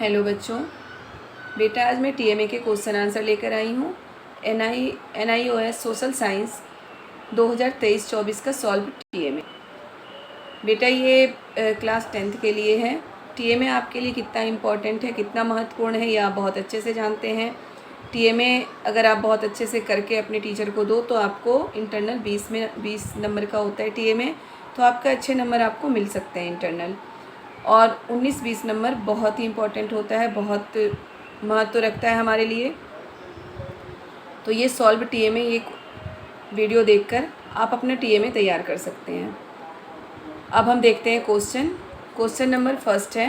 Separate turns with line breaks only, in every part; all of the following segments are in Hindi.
हेलो बच्चों, बेटा आज मैं टीएमए के क्वेश्चन आंसर लेकर आई हूँ। एनआईओएस सोशल साइंस 2023-24 का सॉल्व टीएमए। बेटा ये क्लास 10th के लिए है। टीएमए आपके लिए कितना इम्पोर्टेंट है, कितना महत्वपूर्ण है, ये आप बहुत अच्छे से जानते हैं। टीएमए अगर आप बहुत अच्छे से करके अपने टीचर को दो तो आपको इंटरनल 20 नंबर का होता है टीएमए, तो आपका अच्छे नंबर आपको मिल सकते हैं इंटरनल। और 19-20 नंबर बहुत ही इम्पोर्टेंट होता है, बहुत महत्व रखता है हमारे लिए। तो ये सॉल्व टीएमए ये वीडियो देखकर आप अपना टीएमए तैयार कर सकते हैं। अब हम देखते हैं क्वेश्चन नंबर फर्स्ट है,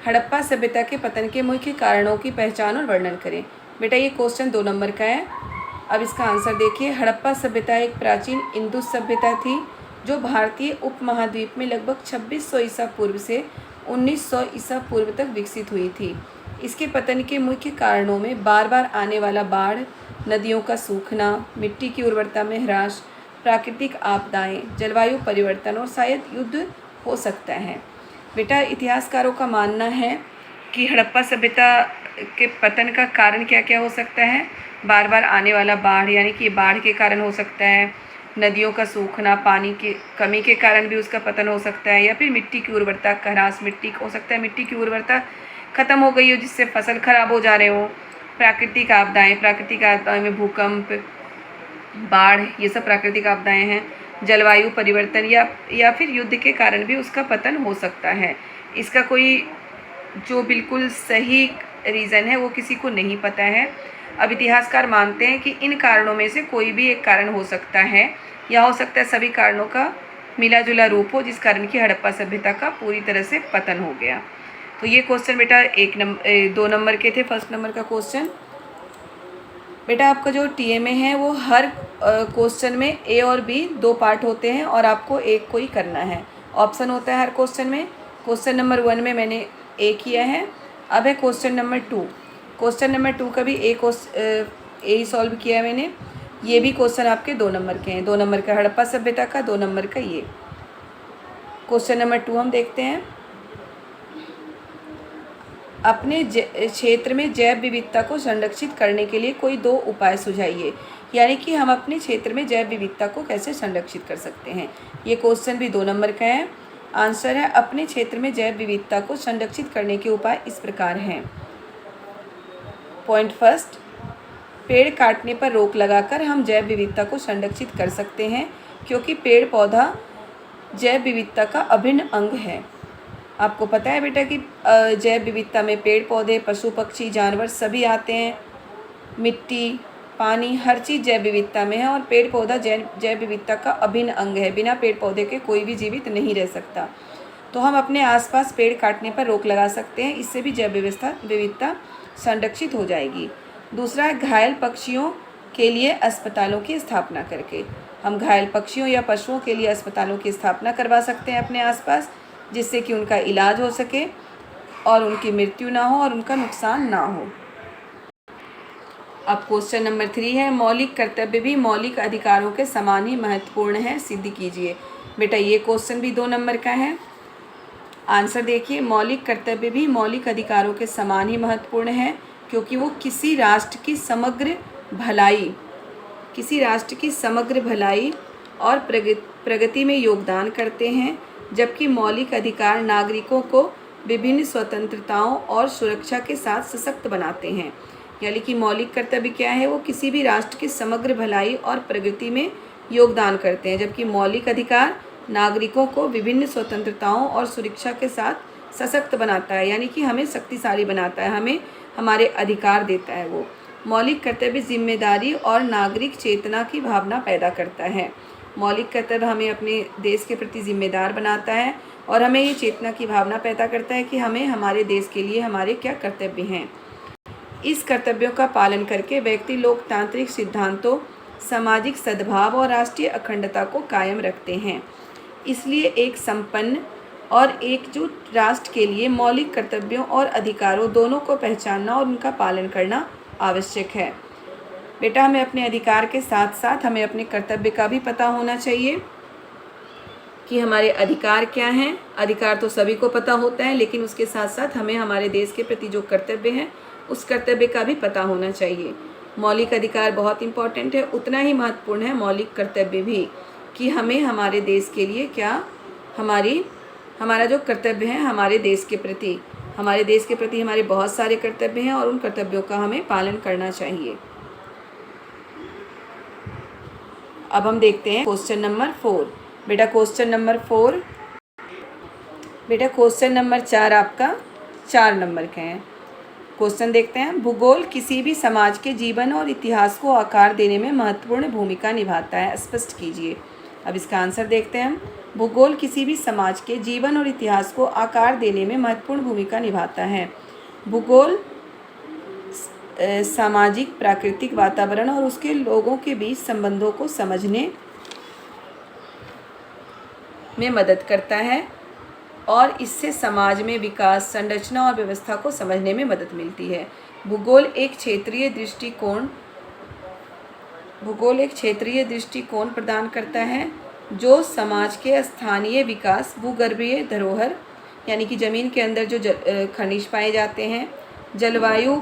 हड़प्पा सभ्यता के पतन के मुख्य कारणों की पहचान और वर्णन करें। बेटा ये क्वेश्चन 2 नंबर का है। अब इसका आंसर देखिए। हड़प्पा सभ्यता एक प्राचीन इंदु सभ्यता थी जो भारतीय उपमहाद्वीप में लगभग 2600 ईसा पूर्व से 1900 ईसा पूर्व तक विकसित हुई थी। इसके पतन के मुख्य कारणों में बार बार आने वाला बाढ़, नदियों का सूखना, मिट्टी की उर्वरता में ह्रास, प्राकृतिक आपदाएं, जलवायु परिवर्तन और शायद युद्ध हो सकता है। बेटा इतिहासकारों का मानना है कि हड़प्पा सभ्यता के पतन का कारण क्या क्या हो सकता है। बार बार आने वाला बाढ़, यानी कि बाढ़ के कारण हो सकता है, नदियों का सूखना, पानी की कमी के कारण भी उसका पतन हो सकता है, या फिर मिट्टी की उर्वरता का ह्रास, मिट्टी हो सकता है मिट्टी की उर्वरता ख़त्म हो गई हो जिससे फसल खराब हो जा रहे हो। प्राकृतिक आपदाएं में भूकंप, बाढ़, ये सब प्राकृतिक आपदाएं हैं। जलवायु परिवर्तन या फिर युद्ध के कारण भी उसका पतन हो सकता है। इसका कोई जो बिल्कुल सही रीज़न है वो किसी को नहीं पता है। अब इतिहासकार मानते हैं कि इन कारणों में से कोई भी एक कारण हो सकता है, या हो सकता है सभी कारणों का मिला जुला रूप हो जिस कारण की हड़प्पा सभ्यता का पूरी तरह से पतन हो गया। तो ये क्वेश्चन बेटा 2 नंबर के थे। फर्स्ट नंबर का क्वेश्चन बेटा आपका जो टीएमए है वो हर क्वेश्चन में ए और बी 2 पार्ट होते हैं और आपको एक को ही करना है। ऑप्शन होता है हर क्वेश्चन में। क्वेश्चन नंबर 1 में मैंने ए किया है। अब है क्वेश्चन नंबर 2। क्वेश्चन नंबर 2 का भी ए ही सॉल्व किया है मैंने। ये भी क्वेश्चन आपके 2 नंबर के हैं। 2 नंबर का हड़प्पा सभ्यता का, 2 नंबर का ये। क्वेश्चन नंबर 2 हम देखते हैं। अपने क्षेत्र में जैव विविधता को संरक्षित करने के लिए कोई 2 उपाय सुझाइए। यानी कि हम अपने क्षेत्र में जैव विविधता को कैसे संरक्षित कर सकते हैं। ये क्वेश्चन भी 2 नंबर का है। आंसर है अपने क्षेत्र में जैव विविधता को संरक्षित करने के उपाय इस प्रकार हैं। पॉइंट फर्स्ट, पेड़ काटने पर रोक लगाकर हम जैव विविधता को संरक्षित कर सकते हैं, क्योंकि पेड़ पौधा जैव विविधता का अभिन्न अंग है। आपको पता है बेटा कि जैव विविधता में पेड़ पौधे, पशु पक्षी, जानवर सभी आते हैं। मिट्टी, पानी, हर चीज़ जैव विविधता में है और पेड़ पौधा जैव विविधता का अभिन्न अंग है। बिना पेड़ पौधे के कोई भी जीवित नहीं रह सकता। तो हम अपने आसपास पेड़ काटने पर रोक लगा सकते हैं, इससे भी जैव विविधता संरक्षित हो जाएगी। दूसरा है घायल पक्षियों के लिए अस्पतालों की स्थापना करके। हम घायल पक्षियों या पशुओं के लिए अस्पतालों की स्थापना करवा सकते हैं अपने आसपास, जिससे कि उनका इलाज हो सके और उनकी मृत्यु ना हो और उनका नुकसान ना हो। अब क्वेश्चन नंबर 3 है, मौलिक कर्तव्य भी मौलिक अधिकारों के समान ही महत्वपूर्ण है, सिद्ध कीजिए। बेटा ये क्वेश्चन भी 2 नंबर का है। आंसर देखिए। मौलिक कर्तव्य भी मौलिक अधिकारों के समान ही महत्वपूर्ण है, क्योंकि वो किसी राष्ट्र की समग्र भलाई और प्रगति में योगदान करते हैं, जबकि मौलिक अधिकार नागरिकों को विभिन्न स्वतंत्रताओं और सुरक्षा के साथ सशक्त बनाते हैं। यानी कि मौलिक कर्तव्य क्या है, वो किसी भी राष्ट्र की समग्र भलाई और प्रगति में योगदान करते हैं, जबकि मौलिक अधिकार नागरिकों को विभिन्न स्वतंत्रताओं और सुरक्षा के साथ सशक्त बनाता है, यानी कि हमें शक्तिशाली बनाता है, हमें हमारे अधिकार देता है। वो मौलिक कर्तव्य जिम्मेदारी और नागरिक चेतना की भावना पैदा करता है। मौलिक कर्तव्य हमें अपने देश के प्रति जिम्मेदार बनाता है और हमें ये चेतना की भावना पैदा करता है कि हमें हमारे देश के लिए हमारे क्या कर्तव्य हैं। इस कर्तव्यों का पालन करके व्यक्ति लोकतांत्रिक सिद्धांतों, सामाजिक सद्भाव और राष्ट्रीय अखंडता को कायम रखते हैं। इसलिए एक संपन्न और एकजुट राष्ट्र के लिए मौलिक कर्तव्यों और अधिकारों दोनों को पहचानना और उनका पालन करना आवश्यक है। बेटा हमें अपने अधिकार के साथ साथ हमें अपने कर्तव्य का भी पता होना चाहिए। कि हमारे अधिकार क्या हैं। अधिकार तो सभी को पता होता है, लेकिन उसके साथ साथ हमें हमारे देश के प्रति जो कर्तव्य है उस कर्तव्य का भी पता होना चाहिए। मौलिक अधिकार बहुत इम्पॉर्टेंट है, उतना ही महत्वपूर्ण है मौलिक कर्तव्य भी, कि हमें हमारे देश के लिए क्या हमारा जो कर्तव्य है हमारे देश के प्रति हमारे बहुत सारे कर्तव्य हैं और उन कर्तव्यों का हमें पालन करना चाहिए। अब हम देखते हैं क्वेश्चन नंबर 4। बेटा क्वेश्चन नंबर 4 आपका 4 नंबर का है। क्वेश्चन देखते हैं। भूगोल किसी भी समाज के जीवन और इतिहास को आकार देने में महत्वपूर्ण भूमिका निभाता है, स्पष्ट कीजिए। अब इसका आंसर देखते हैं हम। भूगोल किसी भी समाज के जीवन और इतिहास को आकार देने में महत्वपूर्ण भूमिका निभाता है। भूगोल सामाजिक, प्राकृतिक वातावरण और उसके लोगों के बीच संबंधों को समझने में मदद करता है और इससे समाज में विकास, संरचना और व्यवस्था को समझने में मदद मिलती है। भूगोल एक क्षेत्रीय दृष्टिकोण प्रदान करता है जो समाज के स्थानीय विकास, भूगर्भीय धरोहर यानी कि ज़मीन के अंदर जो खनिज पाए जाते हैं, जलवायु,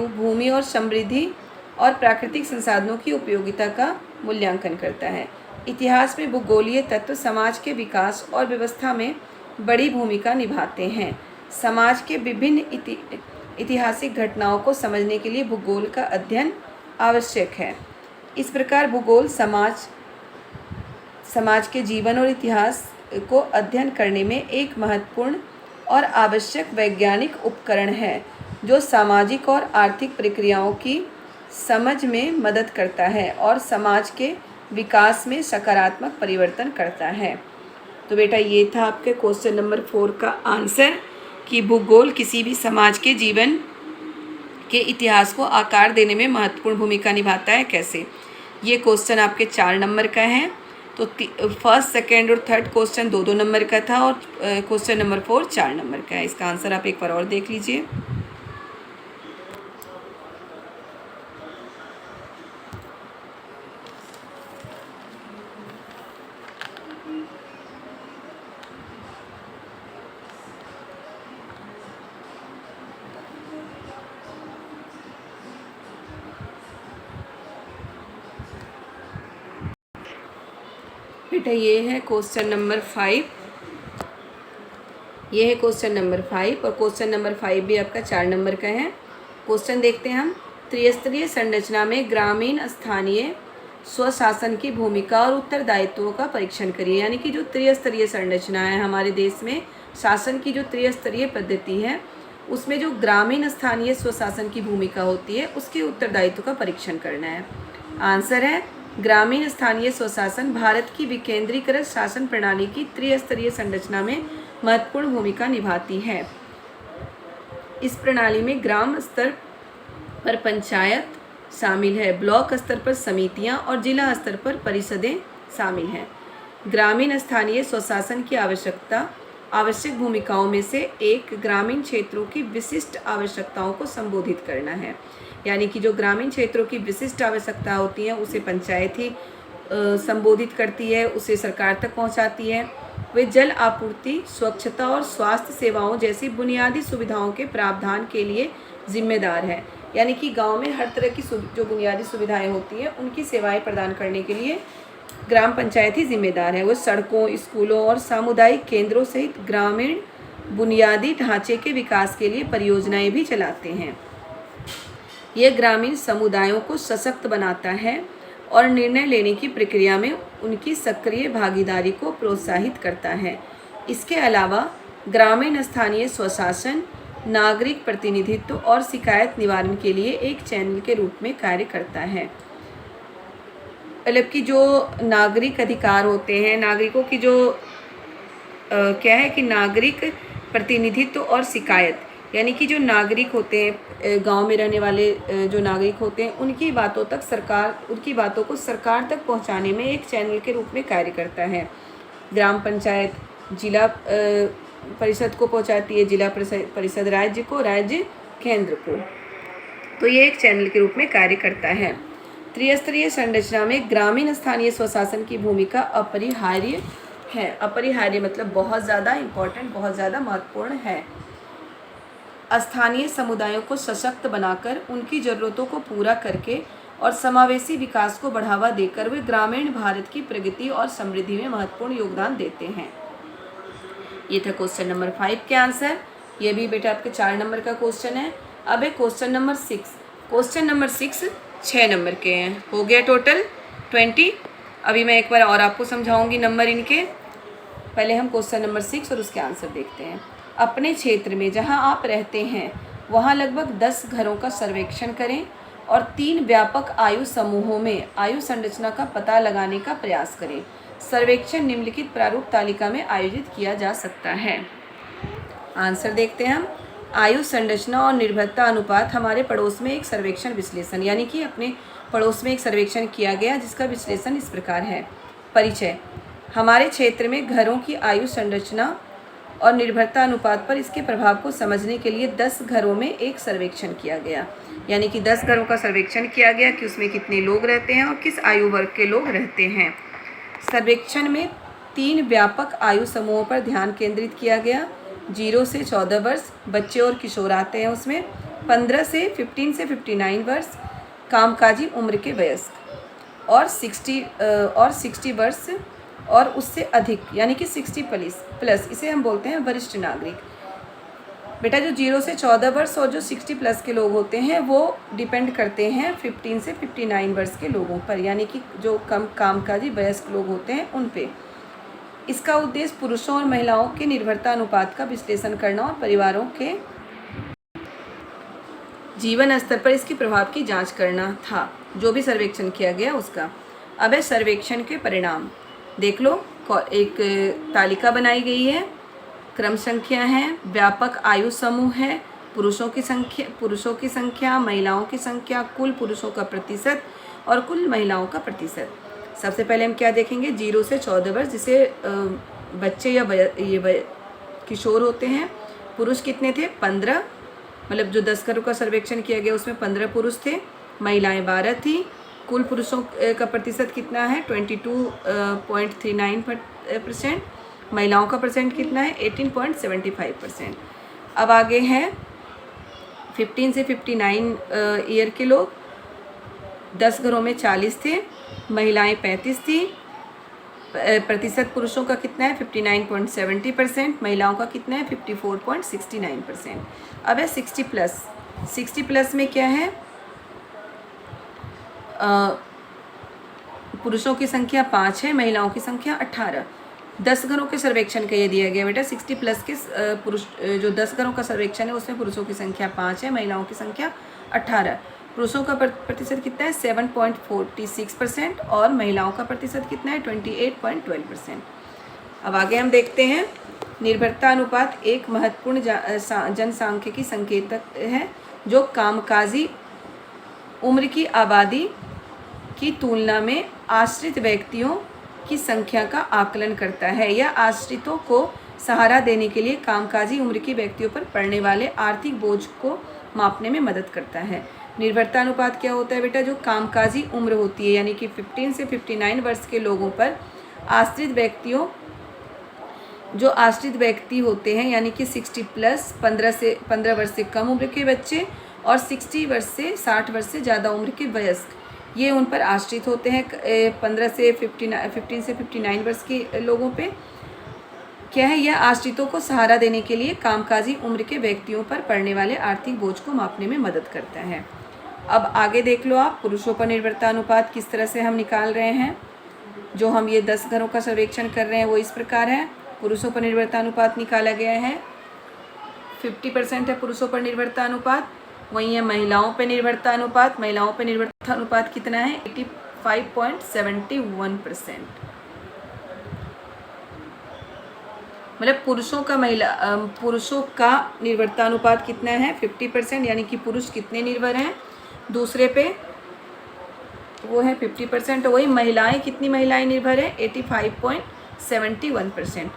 भूमि और समृद्धि और प्राकृतिक संसाधनों की उपयोगिता का मूल्यांकन करता है। इतिहास में भूगोलीय तत्व समाज के विकास और व्यवस्था में बड़ी भूमिका निभाते हैं। समाज के विभिन्न ऐतिहासिक घटनाओं को समझने के लिए भूगोल का अध्ययन आवश्यक है। इस प्रकार भूगोल समाज के जीवन और इतिहास को अध्ययन करने में एक महत्वपूर्ण और आवश्यक वैज्ञानिक उपकरण है जो सामाजिक और आर्थिक प्रक्रियाओं की समझ में मदद करता है और समाज के विकास में सकारात्मक परिवर्तन करता है। तो बेटा ये था आपके क्वेश्चन नंबर 4 का आंसर कि भूगोल किसी भी समाज के जीवन के इतिहास को आकार देने में महत्वपूर्ण भूमिका निभाता है कैसे। ये क्वेश्चन आपके 4 नंबर का है। तो फर्स्ट, सेकेंड और थर्ड क्वेश्चन 2-2 नंबर का था और क्वेश्चन नंबर 4 4 नंबर का है। इसका आंसर आप एक बार और देख लीजिए। बेटा ये है क्वेश्चन नंबर 5। ये है क्वेश्चन नंबर 5 और क्वेश्चन नंबर 5 भी आपका 4 नंबर का है। क्वेश्चन देखते हैं हम। त्रिस्तरीय संरचना में ग्रामीण स्थानीय स्वशासन की भूमिका और उत्तरदायित्वों का परीक्षण करिए। यानी कि जो त्रिस्तरीय संरचना है हमारे देश में, शासन की जो त्रिस्तरीय पद्धति है उसमें जो ग्रामीण स्थानीय स्वशासन की भूमिका होती है उसके उत्तरदायित्व का परीक्षण करना है। आंसर है ग्रामीण स्थानीय स्वशासन भारत की विकेंद्रीकृत शासन प्रणाली की त्रिस्तरीय संरचना में महत्वपूर्ण भूमिका निभाती है। इस प्रणाली में ग्राम स्तर पर पंचायत शामिल है, ब्लॉक स्तर पर समितियां और जिला स्तर पर परिषदें शामिल हैं। ग्रामीण स्थानीय स्वशासन की आवश्यक भूमिकाओं में से एक ग्रामीण क्षेत्रों की विशिष्ट आवश्यकताओं को संबोधित करना है। यानी कि जो ग्रामीण क्षेत्रों की विशिष्ट आवश्यकता होती हैं उसे पंचायत ही संबोधित करती है, उसे सरकार तक पहुंचाती है। वे जल आपूर्ति, स्वच्छता और स्वास्थ्य सेवाओं जैसी बुनियादी सुविधाओं के प्रावधान के लिए जिम्मेदार है। यानी कि गांव में हर तरह की जो बुनियादी सुविधाएं होती हैं उनकी सेवाएं प्रदान करने के लिए ग्राम पंचायत ही जिम्मेदार है। वो सड़कों, स्कूलों और सामुदायिक केंद्रों सहित ग्रामीण बुनियादी ढांचे के विकास के लिए परियोजनाएं भी चलाते हैं। यह ग्रामीण समुदायों को सशक्त बनाता है और निर्णय लेने की प्रक्रिया में उनकी सक्रिय भागीदारी को प्रोत्साहित करता है। इसके अलावा ग्रामीण स्थानीय स्वशासन नागरिक प्रतिनिधित्व और शिकायत निवारण के लिए एक चैनल के रूप में कार्य करता है। मतलब कि जो नागरिक अधिकार होते हैं, नागरिकों की जो क्या है कि नागरिक प्रतिनिधित्व और शिकायत, यानी कि जो नागरिक होते हैं, गांव में रहने वाले जो नागरिक होते हैं, उनकी बातों को सरकार तक पहुंचाने में एक चैनल के रूप में कार्य करता है। ग्राम पंचायत जिला परिषद को पहुंचाती है, जिला परिषद राज्य को, राज्य केंद्र को। तो ये एक चैनल के रूप में कार्य करता है। त्रिस्तरीय संरचना में ग्रामीण स्थानीय स्वशासन की भूमिका अपरिहार्य है। अपरिहार्य मतलब बहुत ज़्यादा इम्पोर्टेंट, बहुत ज़्यादा महत्वपूर्ण है। स्थानीय समुदायों को सशक्त बनाकर उनकी ज़रूरतों को पूरा करके और समावेशी विकास को बढ़ावा देकर वे ग्रामीण भारत की प्रगति और समृद्धि में महत्वपूर्ण योगदान देते हैं। ये था क्वेश्चन नंबर 5 के आंसर। ये भी बेटा आपके 4 नंबर का क्वेश्चन है। अब है question number 6। Question number 6 6 number के हैं। हो गया टोटल 20। अभी मैं एक बार और आपको समझाऊंगी नंबर इनके। पहले हम क्वेश्चन नंबर 6 और उसके आंसर देखते हैं। अपने क्षेत्र में जहां आप रहते हैं वहां लगभग 10 घरों का सर्वेक्षण करें और 3 व्यापक आयु समूहों में आयु संरचना का पता लगाने का प्रयास करें। सर्वेक्षण निम्नलिखित प्रारूप तालिका में आयोजित किया जा सकता है। आंसर देखते हैं हम। आयु संरचना और निर्भरता अनुपात हमारे पड़ोस में एक सर्वेक्षण विश्लेषण, यानी कि अपने पड़ोस में एक सर्वेक्षण किया गया जिसका विश्लेषण इस प्रकार है। परिचय। हमारे क्षेत्र में घरों की आयु संरचना और निर्भरता अनुपात पर इसके प्रभाव को समझने के लिए 10 घरों में एक सर्वेक्षण किया गया, यानी कि 10 घरों का सर्वेक्षण किया गया कि उसमें कितने लोग रहते हैं और किस आयु वर्ग के लोग रहते हैं। सर्वेक्षण में 3 व्यापक आयु समूहों पर ध्यान केंद्रित किया गया। 0 से 14 वर्ष बच्चे और किशोर आते हैं उसमें। 15 से 59 वर्ष कामकाजी उम्र के वयस्क और 60 वर्ष और उससे अधिक, यानी कि 60 प्लस, इसे हम बोलते हैं वरिष्ठ नागरिक। बेटा जो 0 से 14 वर्ष और जो 60 प्लस के लोग होते हैं वो डिपेंड करते हैं 15 से 59 वर्ष के लोगों पर, यानी कि जो कम कामकाजी वयस्क लोग होते हैं उन पे। इसका उद्देश्य पुरुषों और महिलाओं के निर्भरता अनुपात का विश्लेषण करना और परिवारों के जीवन स्तर पर इसके प्रभाव की जांच करना था, जो भी सर्वेक्षण किया गया उसका। अब है सर्वेक्षण के परिणाम। देख लो, एक तालिका बनाई गई है, क्रम संख्या है, व्यापक आयु समूह है, पुरुषों की संख्या, महिलाओं की संख्या, कुल पुरुषों का प्रतिशत और कुल महिलाओं का प्रतिशत। सबसे पहले हम क्या देखेंगे, 0 से 14 वर्ष जिसे बच्चे या किशोर होते हैं। पुरुष कितने थे, 15, मतलब जो 10 घरों का सर्वेक्षण किया गया उसमें 15 पुरुष थे, महिलाएं 12 थी। कुल पुरुषों का प्रतिशत कितना है, 22.39%। महिलाओं का परसेंट कितना है, 18.75%। अब आगे है 15 से 59 ईयर के लोग। 10 घरों में 40 थे, महिलाएं 35 थी। प्रतिशत पुरुषों का कितना है, 59.70%, महिलाओं का कितना है, 54.69%। अब है 60 प्लस। 60 प्लस में क्या है, पुरुषों की संख्या 5 है, महिलाओं की संख्या 18। 10 घरों के सर्वेक्षण का ये दिया गया बेटा। 60 प्लस के पुरुष जो 10 घरों का सर्वेक्षण है उसमें पुरुषों की संख्या 5 है, महिलाओं की संख्या 18। पुरुषों का प्रतिशत कितना है, 7.46% और महिलाओं का प्रतिशत कितना है, 28.12%। अब आगे हम देखते हैं, निर्भरता अनुपात एक महत्वपूर्ण जनसांख्यिकी संकेतक है जो कामकाजी उम्र की आबादी की तुलना में आश्रित व्यक्तियों की संख्या का आकलन करता है। यह आश्रितों को सहारा देने के लिए कामकाजी उम्र के व्यक्तियों पर पड़ने वाले आर्थिक बोझ को मापने में मदद करता है। निर्भरता अनुपात क्या होता है बेटा, जो कामकाजी उम्र होती है, यानी कि 15 से 59 वर्ष के लोगों पर आश्रित व्यक्ति होते हैं, यानी कि 60 प्लस, 15 वर्ष से कम उम्र के बच्चे और 60 वर्ष से 60 वर्ष से ज़्यादा उम्र के वयस्क, ये उन पर आश्रित होते हैं। 15 से 59 वर्ष के लोगों पे क्या है, यह आश्रितों को सहारा देने के लिए कामकाजी उम्र के व्यक्तियों पर पड़ने वाले आर्थिक बोझ को मापने में मदद करता है। अब आगे देख लो आप, पुरुषों पर निर्भरता अनुपात किस तरह से हम निकाल रहे हैं। जो हम ये 10 घरों का सर्वेक्षण कर रहे हैं वो इस प्रकार है। पुरुषों पर निर्भरता अनुपात निकाला गया है, 50% है पुरुषों पर निर्भरता अनुपात। वहीं है महिलाओं पर निर्भरता अनुपात। महिलाओं पर निर्भरता अनुपात कितना है, 85.71%। मतलब पुरुषों का निर्भरता अनुपात कितना है, 50%, यानी कि पुरुष कितने निर्भर हैं दूसरे पे, वो है 50%। वही महिलाएं, कितनी महिलाएं निर्भर है, 85.71%।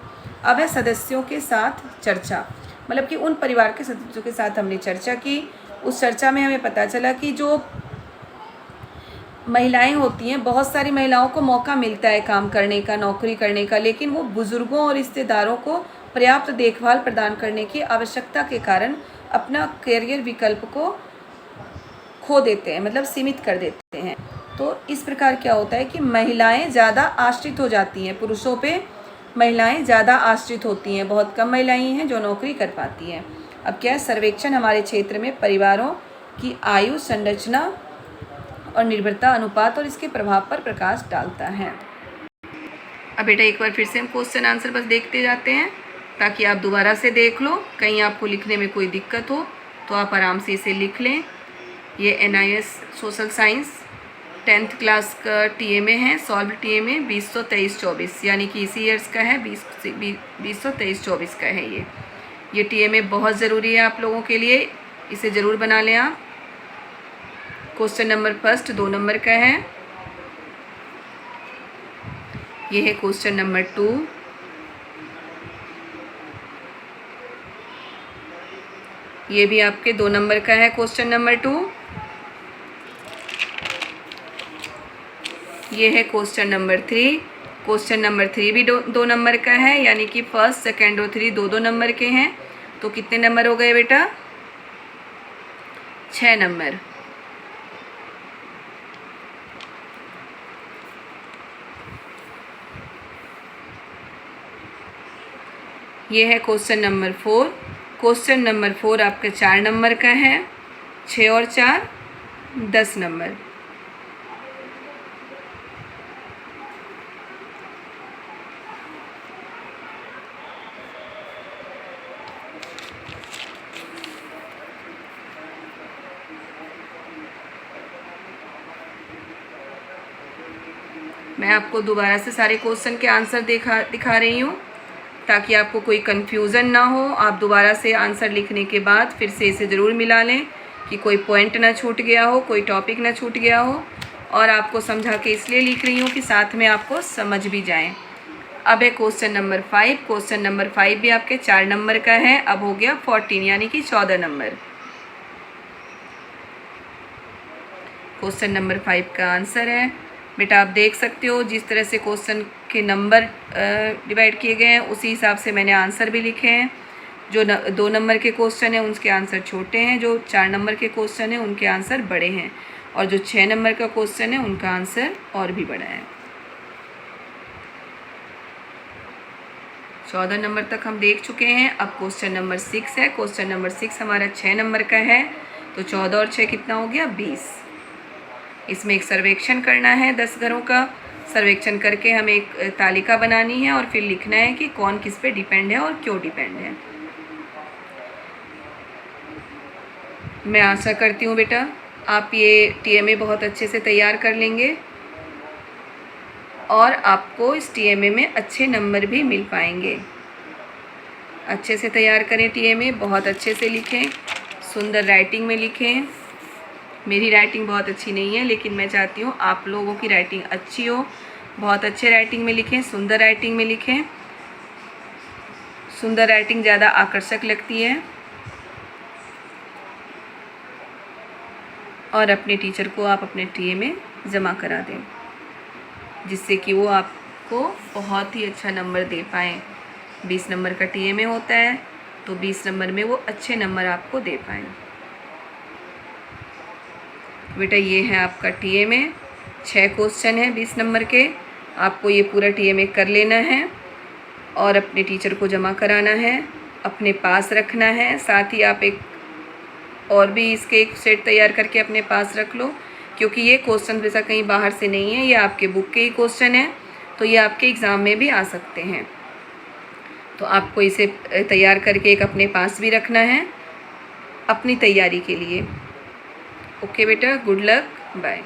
अब है सदस्यों के साथ चर्चा, मतलब कि उन परिवार के सदस्यों के साथ हमने चर्चा की। उस चर्चा में हमें पता चला कि जो महिलाएं होती हैं, बहुत सारी महिलाओं को मौका मिलता है काम करने का, नौकरी करने का, लेकिन वो बुज़ुर्गों और रिश्तेदारों को पर्याप्त देखभाल प्रदान करने की आवश्यकता के कारण अपना करियर विकल्प को खो देते हैं, मतलब सीमित कर देते हैं। तो इस प्रकार क्या होता है कि महिलाएं ज़्यादा आश्रित हो जाती हैं, पुरुषों पे महिलाएं ज़्यादा आश्रित होती हैं, बहुत कम महिलाएं हैं जो नौकरी कर पाती हैं। अब क्या है, सर्वेक्षण हमारे क्षेत्र में परिवारों की आयु संरचना और निर्भरता अनुपात और इसके प्रभाव पर प्रकाश डालता है। अब बेटा एक बार फिर से हम क्वेश्चन आंसर बस देखते जाते हैं ताकि आप दोबारा से देख लो, कहीं आपको लिखने में कोई दिक्कत हो तो आप आराम से इसे लिख लें। ये NIOS social science 10th class का TMA है, सॉल्व TMA 2023-24, यानी कि इसी ईयर्स का है, 2023-24 का है ये TMA बहुत ज़रूरी है आप लोगों के लिए, इसे ज़रूर बना लें आप। क्वेश्चन नंबर फर्स्ट 2 नंबर का है, ये है क्वेश्चन नंबर 2, ये भी आपके 2 नंबर का है क्वेश्चन नंबर 2, ये है क्वेश्चन नंबर 3। क्वेश्चन नंबर 3 भी 2 नंबर का है, यानी कि फर्स्ट, सेकंड और 3 2 नंबर के हैं। तो कितने नंबर हो गए बेटा? 6 नंबर। ये है क्वेश्चन नंबर 4। क्वेश्चन नंबर 4 आपका 4 नंबर का है, 6 और 4 10 नंबर। मैं आपको दोबारा से सारे क्वेश्चन के आंसर दिखा रही हूँ ताकि आपको कोई कन्फ्यूज़न ना हो। आप दोबारा से आंसर लिखने के बाद फिर से इसे ज़रूर मिला लें कि कोई पॉइंट ना छूट गया हो, कोई टॉपिक ना छूट गया हो। और आपको समझा के इसलिए लिख रही हूँ कि साथ में आपको समझ भी जाए। अब है क्वेश्चन नंबर 5। क्वेश्चन नंबर 5 भी आपके 4 नंबर का है। अब हो गया 14, यानी कि 14 नंबर। क्वेश्चन नंबर 5 का आंसर है बेटा, आप देख सकते हो जिस तरह से क्वेश्चन के नंबर डिवाइड किए गए हैं उसी हिसाब से मैंने आंसर भी लिखे हैं। जो 2 नंबर के क्वेश्चन हैं उनके आंसर छोटे हैं, जो 4 नंबर के क्वेश्चन हैं उनके आंसर बड़े हैं, और जो 6 नंबर का क्वेश्चन है उनका आंसर और भी बड़ा है। 14 नंबर तक हम देख चुके हैं। अब क्वेश्चन नंबर 6 है। क्वेश्चन नंबर 6 हमारा 6 नंबर का है। तो 14 और 6 कितना हो गया? 20। इसमें एक सर्वेक्षण करना है 10 घरों का। सर्वेक्षण करके हमें एक तालिका बनानी है और फिर लिखना है कि कौन किस पे डिपेंड है और क्यों डिपेंड है। मैं आशा करती हूँ बेटा आप ये TMA बहुत अच्छे से तैयार कर लेंगे और आपको इस TMA में अच्छे नंबर भी मिल पाएंगे। अच्छे से तैयार करें TMA, बहुत अच्छे से लिखें, सुंदर राइटिंग में लिखें। मेरी राइटिंग बहुत अच्छी नहीं है, लेकिन मैं चाहती हूँ आप लोगों की राइटिंग अच्छी हो। बहुत अच्छे राइटिंग में लिखें, सुंदर राइटिंग में लिखें। सुंदर राइटिंग ज़्यादा आकर्षक लगती है। और अपने टीचर को आप अपने TMA जमा करा दें, जिससे कि वो आपको बहुत ही अच्छा नंबर दे पाएँ। 20 नंबर का TMA होता है, तो 20 नंबर में वो अच्छे नंबर आपको दे पाएँ। बेटा ये है आपका TMA, 6 क्वेश्चन है 20 नंबर के। आपको ये पूरा TMA कर लेना है और अपने टीचर को जमा कराना है, अपने पास रखना है। साथ ही आप एक और भी इसके एक सेट तैयार करके अपने पास रख लो, क्योंकि ये क्वेश्चन वैसा कहीं बाहर से नहीं है, ये आपके बुक के ही क्वेश्चन है, तो ये आपके एग्ज़ाम में भी आ सकते हैं। तो आपको इसे तैयार करके एक अपने पास भी रखना है अपनी तैयारी के लिए। ओके बेटा, गुड लक, बाय।